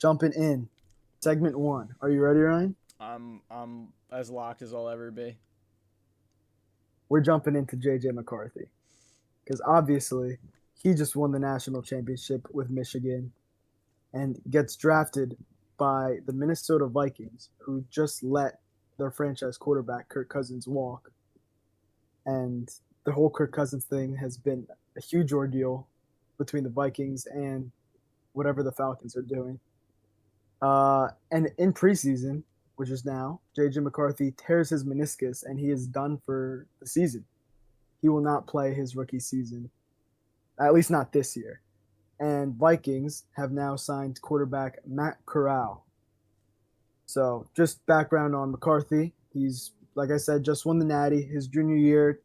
jumping in. Segment one. Are you ready, Ryan? I'm as locked as I'll ever be. We're jumping into JJ McCarthy because obviously he just won the national championship with Michigan and gets drafted by the Minnesota Vikings, who just let their franchise quarterback Kirk Cousins walk. And the whole Kirk Cousins thing has been a huge ordeal between the Vikings and whatever the Falcons are doing. And in preseason, which is now, JJ McCarthy tears his meniscus and he is done for the season. He will not play his rookie season, at least not this year. And Vikings have now signed quarterback Matt Corral. So, just background on McCarthy. He's, like I said, just won the Natty his junior year.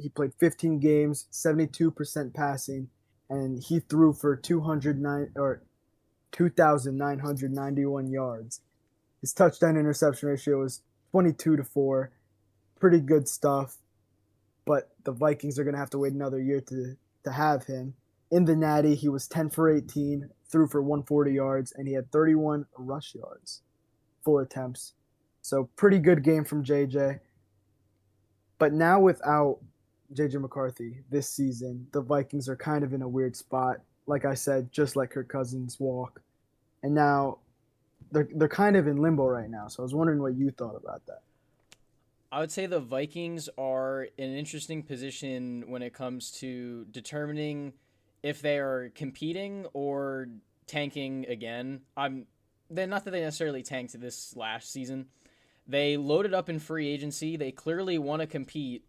He played 15 games, 72% passing, and he threw for 2,991 yards. His touchdown interception ratio was 22-4. Pretty good stuff. But the Vikings are going to have to wait another year to have him. In the Natty, he was 10 for 18, threw for 140 yards, and he had 31 rush yards, 4 attempts. So pretty good game from JJ. But now without JJ McCarthy this season, the Vikings are kind of in a weird spot. Like I said, just like Kirk Cousins walk. And now they're kind of in limbo right now. So I was wondering what you thought about that. I would say the Vikings are in an interesting position when it comes to determining if they are competing or tanking again. They're not that they necessarily tanked this last season. They loaded up in free agency. They clearly want to compete,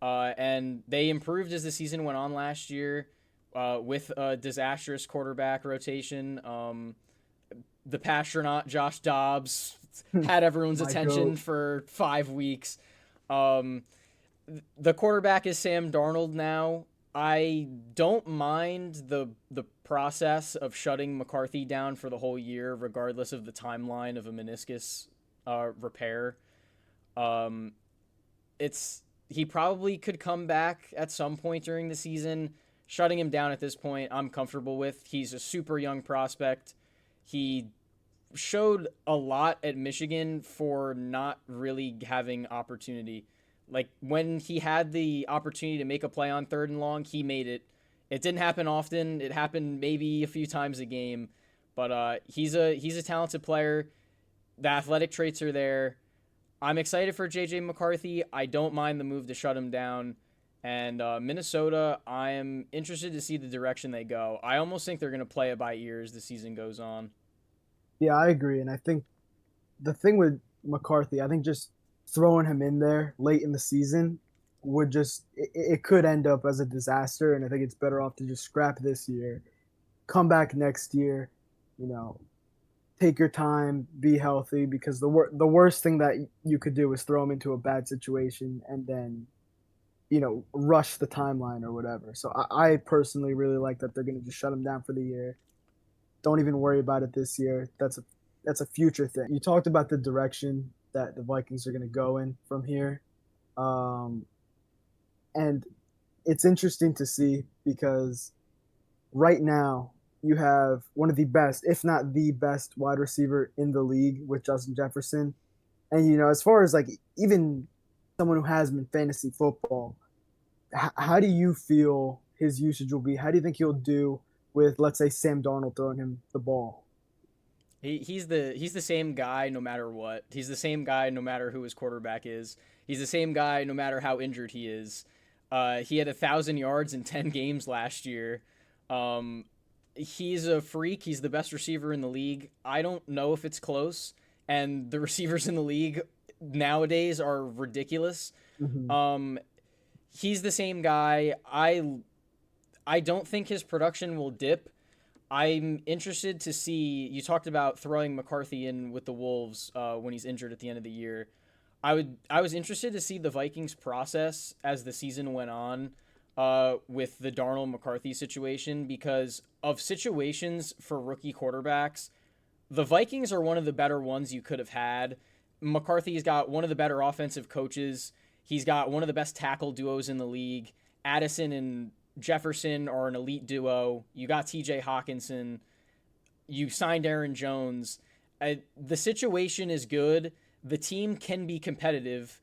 and they improved as the season went on last year with a disastrous quarterback rotation. The Pastronaut Josh Dobbs had everyone's My attention goat. for 5 weeks. Um, the quarterback is Sam Darnold now. I don't mind the process of shutting McCarthy down for the whole year, regardless of the timeline of a meniscus repair. Um, it's he probably could come back at some point during the season. Shutting him down at this point, I'm comfortable with. He's a super young prospect. He showed a lot at Michigan for not really having opportunity. Like when he had the opportunity to make a play on third and long, he made it. It didn't happen often. It happened maybe a few times a game, but he's a talented player. The athletic traits are there. I'm excited for JJ McCarthy. I don't mind the move to shut him down. And Minnesota, I am interested to see the direction they go. I almost think they're going to play it by ear as the season goes on. Yeah, I agree. And I think the thing with McCarthy, I think just throwing him in there late in the season would just it could end up as a disaster. And I think it's better off to just scrap this year, come back next year, you know, take your time, be healthy, because the worst thing that you could do is throw him into a bad situation and then rush the timeline or whatever. So I personally really like that they're going to just shut him down for the year. Don't even worry about it this year. That's a future thing. You talked about the direction that the Vikings are going to go in from here, um, and it's interesting to see because right now you have one of the best, if not the best, wide receiver in the league with Justin Jefferson. And as far as like even someone who has been fantasy football, how do you feel his usage will be? How do you think he'll do with, let's say, Sam Darnold throwing him the ball? He's the same guy no matter what. He's the same guy no matter who his quarterback is. He's the same guy no matter how injured he is. He had 1,000 yards in 10 games last year. Um, he's a freak. He's the best receiver in the league. I don't know if it's close. And the receivers in the league nowadays are ridiculous. Mm-hmm. Um, he's the same guy. I don't think his production will dip. I'm interested to see. You talked about throwing McCarthy in with the Wolves when he's injured at the end of the year. I was interested to see the Vikings process as the season went on with the Darnold McCarthy situation because of situations for rookie quarterbacks. The Vikings are one of the better ones you could have had. McCarthy's got one of the better offensive coaches. He's got one of the best tackle duos in the league. Addison and Jefferson are an elite duo. You got TJ Hawkinson. You signed Aaron Jones. The situation is good. The team can be competitive.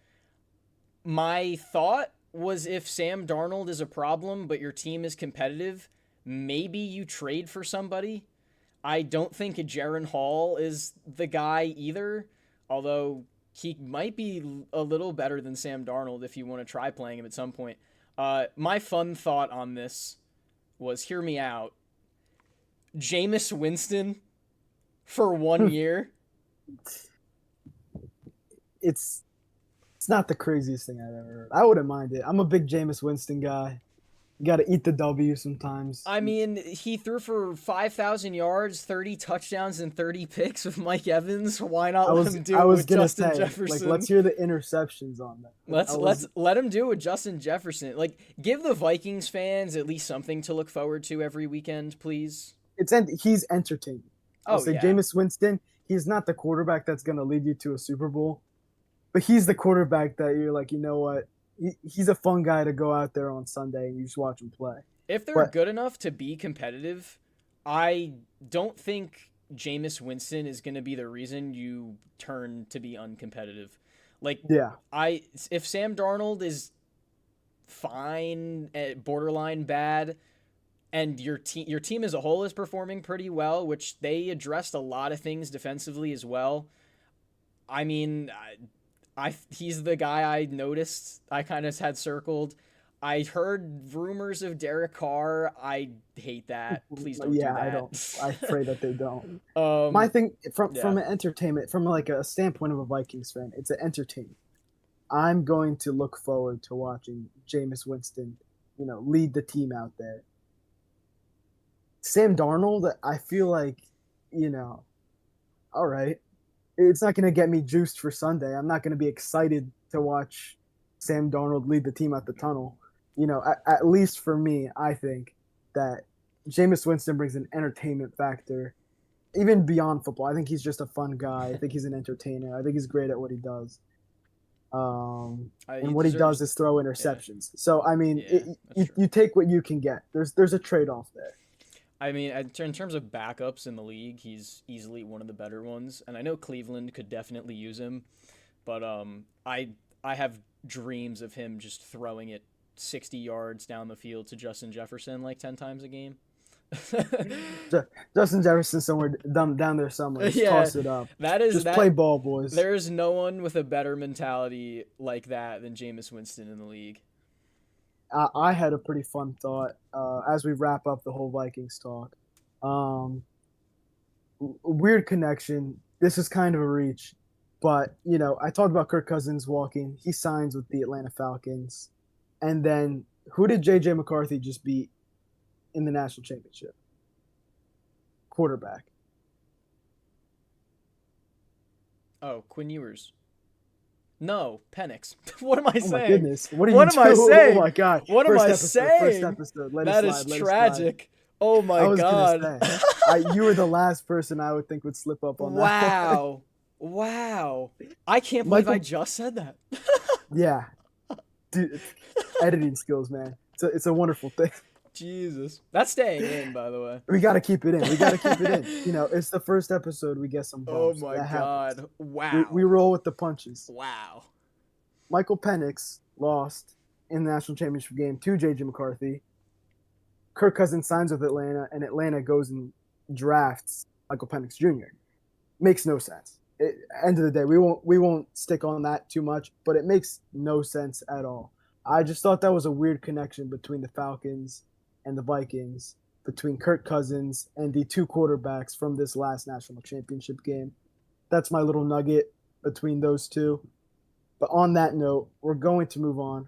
My thought was if Sam Darnold is a problem, but your team is competitive, maybe you trade for somebody. I don't think Jaron Hall is the guy either, although he might be a little better than Sam Darnold if you want to try playing him at some point. My fun thought on this was, hear me out, Jameis Winston for 1 year. It's not the craziest thing I've ever heard. I wouldn't mind it. I'm a big Jameis Winston guy. You got to eat the W sometimes. I mean, he threw for 5,000 yards, 30 touchdowns, and 30 picks with Mike Evans. Why not let him do it with Justin Jefferson? Let's hear the interceptions on that. Let's let him do it with Justin Jefferson. Like, give the Vikings fans at least something to look forward to every weekend, please. He's entertaining. I'll say Jameis Winston, he's not the quarterback that's going to lead you to a Super Bowl, but he's the quarterback that you're like, you know what? He's a fun guy to go out there on Sunday and you just watch him play. If they're good enough to be competitive, I don't think Jameis Winston is going to be the reason you turn to be uncompetitive. Like, if Sam Darnold is fine, borderline bad, and your team as a whole is performing pretty well, which they addressed a lot of things defensively as well. I mean, he's the guy I noticed. I kind of had circled. I heard rumors of Derek Carr. I hate that. Please don't do that. I don't. I pray that they don't. My thing from an entertainment, from like a standpoint of a Vikings fan, it's an entertainment. I'm going to look forward to watching Jameis Winston, lead the team out there. Sam Darnold, I feel like, all right. It's not going to get me juiced for Sunday. I'm not going to be excited to watch Sam Darnold lead the team out the tunnel. At least for me, I think that Jameis Winston brings an entertainment factor, even beyond football. I think he's just a fun guy. I think he's an entertainer. I think he's great at what he does. And what he does is throw interceptions. Yeah. So, I mean, you take what you can get. There's a trade-off there. I mean, in terms of backups in the league, he's easily one of the better ones. And I know Cleveland could definitely use him. But I have dreams of him just throwing it 60 yards down the field to Justin Jefferson like 10 times a game. Justin Jefferson somewhere down there somewhere. Just toss it up. Play ball, boys. There's no one with a better mentality like that than Jameis Winston in the league. I had a pretty fun thought as we wrap up the whole Vikings talk. Weird connection. This is kind of a reach. But, I talked about Kirk Cousins walking. He signs with the Atlanta Falcons. And then who did J.J. McCarthy just beat in the national championship? Quarterback. Oh, Quinn Ewers. No, Penix. What am I saying? Oh my goodness. What am I saying? Oh my god. What am I saying? First episode. That is tragic. Oh my god. You were the last person I would think would slip up on that. Wow. I can't believe I just said that. Yeah. Dude, editing skills, man. It's a wonderful thing. Jesus. That's staying in, by the way. We got to keep it in. It's the first episode. We get some bumps. Oh, my God. Happens. Wow. We roll with the punches. Wow. Michael Penix lost in the national championship game to J.J. McCarthy. Kirk Cousins signs with Atlanta, and Atlanta goes and drafts Michael Penix Jr. Makes no sense. End of the day, we won't stick on that too much, but it makes no sense at all. I just thought that was a weird connection between the Falcons and the Vikings, between Kirk Cousins and the two quarterbacks from this last national championship game. That's my little nugget between those two. But on that note, we're going to move on.